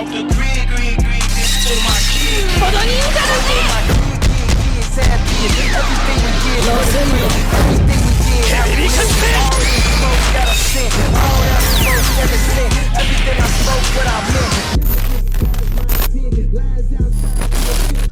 out the grid, this for my kids. For my kids, everything we get, everything we get. All these folks got a cent, all that smoke ever sent, everything I spoke what I meant.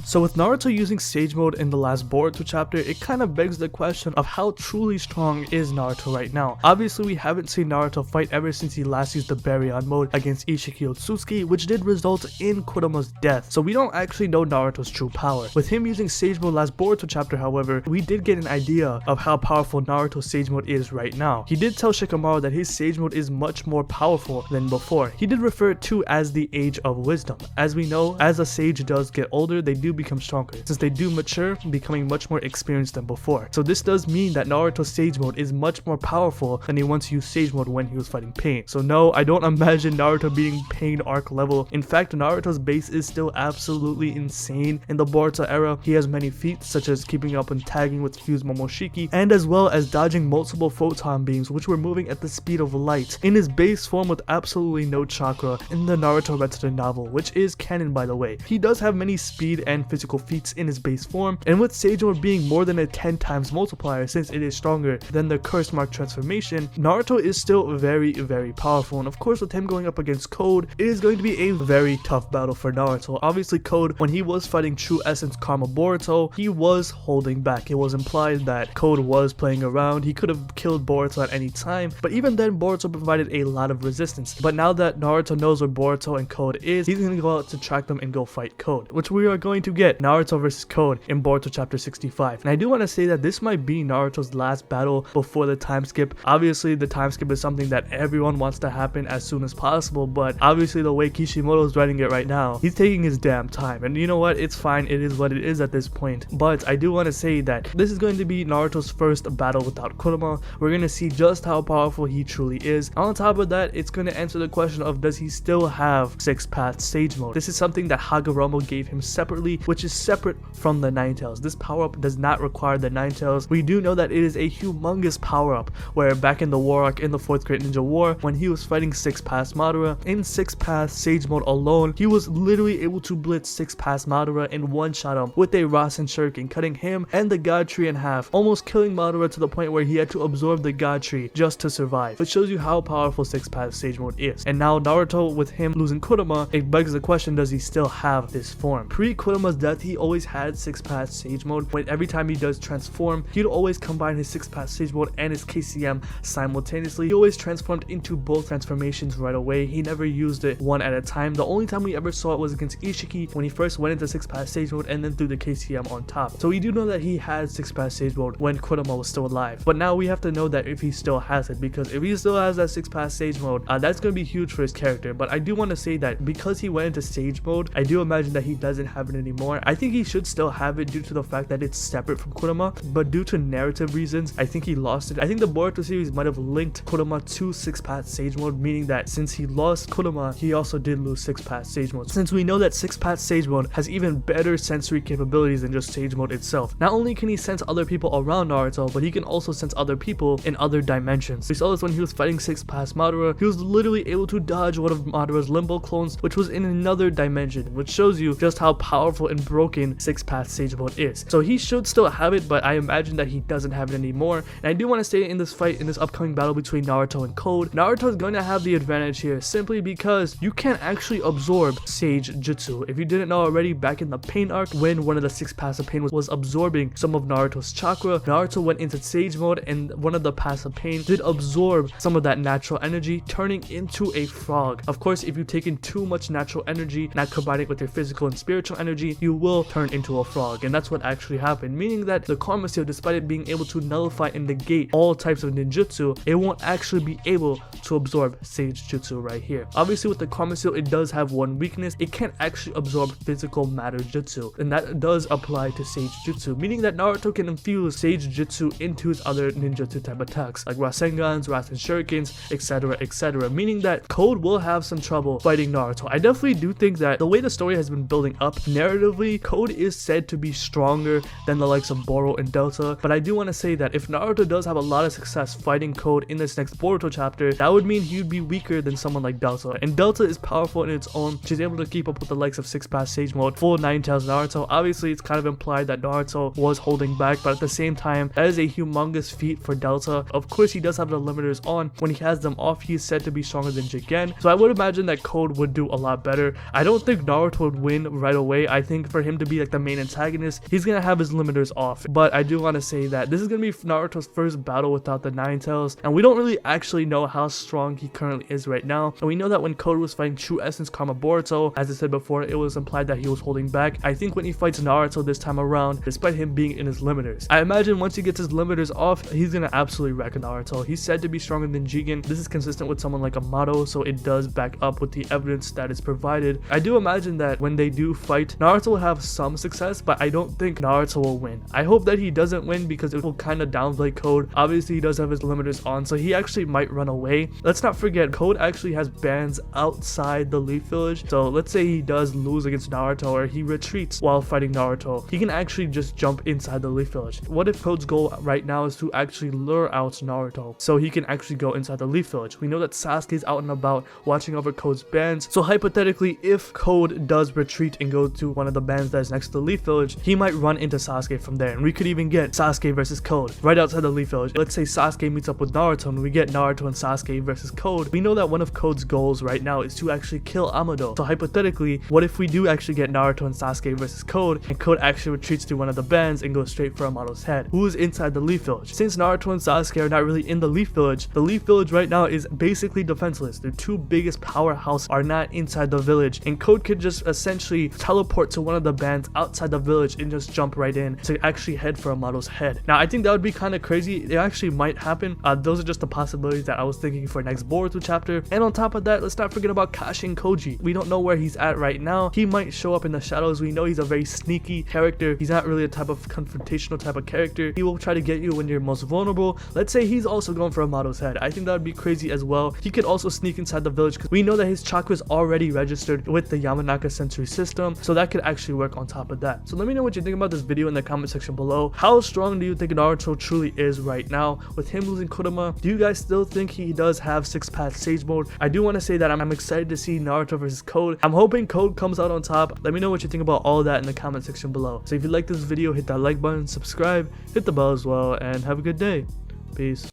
So with Naruto using Sage Mode in the last Boruto chapter, it kind of begs the question of how truly strong is Naruto right now. Obviously, we haven't seen Naruto fight ever since he last used the Baryon mode against Ishiki Otsutsuki, which did result in Kuruma's death. So we don't actually know Naruto's true power. With him using Sage Mode last Boruto chapter, however, we did get an idea of how powerful Naruto's Sage Mode is right now. He did tell Shikamaru that his Sage Mode is much more powerful than before. He did refer to it as the Age of Wisdom. As we know, as a sage does get older, they do become stronger, since they do mature, becoming much more experienced than before. So this does mean that Naruto's Sage Mode is much more powerful than he once used Sage Mode when he was fighting Pain. So no, I don't imagine Naruto being Pain arc level. In fact, Naruto's base is still absolutely insane. In the Boruto era, he has many feats such as keeping up and tagging with Fused Momoshiki, and as well as dodging multiple photon beams which were moving at the speed of light. In his base form with absolutely no chakra in the Naruto Retsuda novel, which is canon by the way, he does have many speed and physical feats in his base form, and with Sage Mode being more than a 10 times multiplier since it is stronger than the Curse Mark transformation, Naruto is still very powerful. And of course, with him going up against Code, it is going to be a very tough battle for Naruto. Obviously, Code, when he was fighting True Essence Karma Boruto, he was holding back. It was implied that Code was playing around. He could have killed Boruto at any time, but even then Boruto provided a lot of resistance. But now that Naruto knows where Boruto and Code is, he's going to go out to track them and go fight Code, which we are going to get Naruto versus Code in Boruto chapter 65. And I do want to say that this might be Naruto's last battle before the time skip. Obviously, the time skip is something that everyone wants to happen as soon as possible, but obviously the way Kishimoto is writing it right now, he's taking his damn time. And you know what? It's fine. It is what it is at this point. But I do want to say that this is going to be Naruto's first battle without Kurama. We're going to see just how powerful he truly is. On top of that, it's going to answer the question of does he still have 6-path Sage Mode? This is something that Hagoromo gave him separately, which is separate from the Nine Tails. This power-up does not require the Nine Tails. We do know that it is a humongous power-up, where back in the war arc in the 4th Great Ninja War, when he was fighting 6-path Madara, in 6-path Sage Mode alone, he was literally able to blitz 6-path Madara and one-shot him with a Rasen Shuriken, cutting him and the God Tree in half, almost killing Madara to the point where he had to absorb the God Tree just to survive. It shows you how powerful 6-path Sage Mode is. And now Naruto, with him losing Kurama, it begs the question, does he still have this form? Pre-Kurama's death, he always had 6-path Sage Mode, when every time he does transform, he'd always combine his 6-path Sage Mode and his KCM simultaneously. He always transformed into both transformations right away. He never used it one at a time. The only time we ever saw it was against Ishiki when he first went into 6-path Sage Mode and then threw the KCM on top. So we do know that he had 6-path Sage Mode when Kurama was still alive. But now we have to know that if he still has it, because if he still has that 6-path Sage Mode, that's going to be huge for his character. But I do want to say that because he went into Sage Mode, I do imagine that he doesn't have it anymore. I think he should still have it due to the fact that it's separate from Kurama, but due to narrative reasons, I think he lost it. I think the Boruto series might have linked Kurama to 6-path Sage Mode, meaning that since he lost Kurama, he also did lose 6-path Sage Mode. Since we know that 6-path Sage Mode has even better sensory capabilities than just Sage Mode itself. Not only can he sense other people around Naruto, but he can also sense other people in other dimensions. We saw this when he was fighting 6-path Madara. He was literally able to dodge one of Madara's Limbo clones, which was in another dimension, which shows you just how powerful and broken 6-path Sage Mode is. So he should still have it, but I imagine that he doesn't have it anymore. And I do want to say in this fight, in this upcoming battle between Naruto and Code, Naruto is going to have the advantage here simply because you can't actually absorb Sage Jutsu. If you didn't know already, back in the Pain arc, when one of the 6 paths of Pain was absorbing some of Naruto's chakra, Naruto went into Sage Mode and one of the paths of Pain did absorb some of that natural energy, turning into a frog. Of course, if you take in too much natural energy, not combining it with your physical and spiritual energy, you will turn into a frog. And that's what actually happened, meaning that the Karma Seal, despite it being able to nullify and negate all types of ninjutsu, it won't actually be able to absorb Sage Jutsu right here. Obviously, with the Karma Seal, it does have one weakness. It can't actually absorb physical matter jutsu, and that does apply to Sage Jutsu, meaning that Naruto can infuse Sage Jutsu into his other ninjutsu type attacks, like Rasengans, Rasen Shurikens, etc., meaning that Code will have some trouble fighting Naruto. I definitely do think that the way the story has been building up, narratively, competitively, Code is said to be stronger than the likes of Boruto and Delta, but I do want to say that if Naruto does have a lot of success fighting Code in this next Boruto chapter, that would mean he would be weaker than someone like Delta. And Delta is powerful in its own. She's able to keep up with the likes of 6-Path Sage Mode, full 9-Tails Naruto. Obviously, it's kind of implied that Naruto was holding back, but at the same time, that is a humongous feat for Delta. Of course, he does have the limiters on. When he has them off, he is said to be stronger than Jigen. So I would imagine that Code would do a lot better. I don't think Naruto would win right away. I think for him to be like the main antagonist, he's gonna have his limiters off. But I do want to say that this is gonna be Naruto's first battle without the 9-Tails, and we don't really actually know how strong he currently is right now. And we know that when Code was fighting True Essence Karma Boruto, as I said before, it was implied that he was holding back. I think when he fights Naruto this time around, despite him being in his limiters, I imagine once he gets his limiters off, he's gonna absolutely wreck Naruto. He's said to be stronger than Jigen. This is consistent with someone like Amato, so it does back up with the evidence that is provided. I do imagine that when they do fight, Naruto will have some success, but I don't think Naruto will win. I hope that he doesn't win because it will kind of downplay Code. Obviously, he does have his limiters on, so he actually might run away. Let's not forget, Code actually has bans outside the Leaf Village, so let's say he does lose against Naruto or he retreats while fighting Naruto, he can actually just jump inside the Leaf Village. What if Code's goal right now is to actually lure out Naruto so he can actually go inside the Leaf Village? We know that Sasuke's out and about watching over Code's bands, so hypothetically, if Code does retreat and go to one of the bands that is next to the Leaf Village, he might run into Sasuke from there, and we could even get Sasuke versus Code right outside the Leaf Village. Let's say Sasuke meets up with Naruto and we get Naruto and Sasuke versus Code. We know that one of Code's goals right now is to actually kill Amado. So hypothetically, what if we do actually get Naruto and Sasuke versus Code, and Code actually retreats to one of the bands and goes straight for Amado's head? Who is inside the Leaf Village? Since Naruto and Sasuke are not really in the Leaf Village, the Leaf Village right now is basically defenseless. Their two biggest powerhouses are not inside the village, and Code could just essentially teleport to one of the bands outside the village and just jump right in to actually head for Amado's head. Now, I think that would be kind of crazy. It actually might happen. Those are just the possibilities that I was thinking for next Boruto chapter. And on top of that, let's not forget about Kashi and Koji. We don't know where he's at right now. He might show up in the shadows. We know he's a very sneaky character. He's not really a type of confrontational type of character. He will try to get you when you're most vulnerable. Let's say he's also going for Amado's head. I think that would be crazy as well. He could also sneak inside the village because we know that his chakra is already registered with the Yamanaka sensory system, so that could actually work on top of that. So let me know what you think about this video in the comment section below. How strong do you think Naruto truly is right now with him losing Kurama? Do you guys still think he does have 6-Path Sage Mode? I do want to say that I'm excited to see Naruto versus Code. I'm hoping Code comes out on top. Let me know what you think about all of that in the comment section below. So if you like this video, hit that like button, subscribe, hit the bell as well, and have a good day. Peace.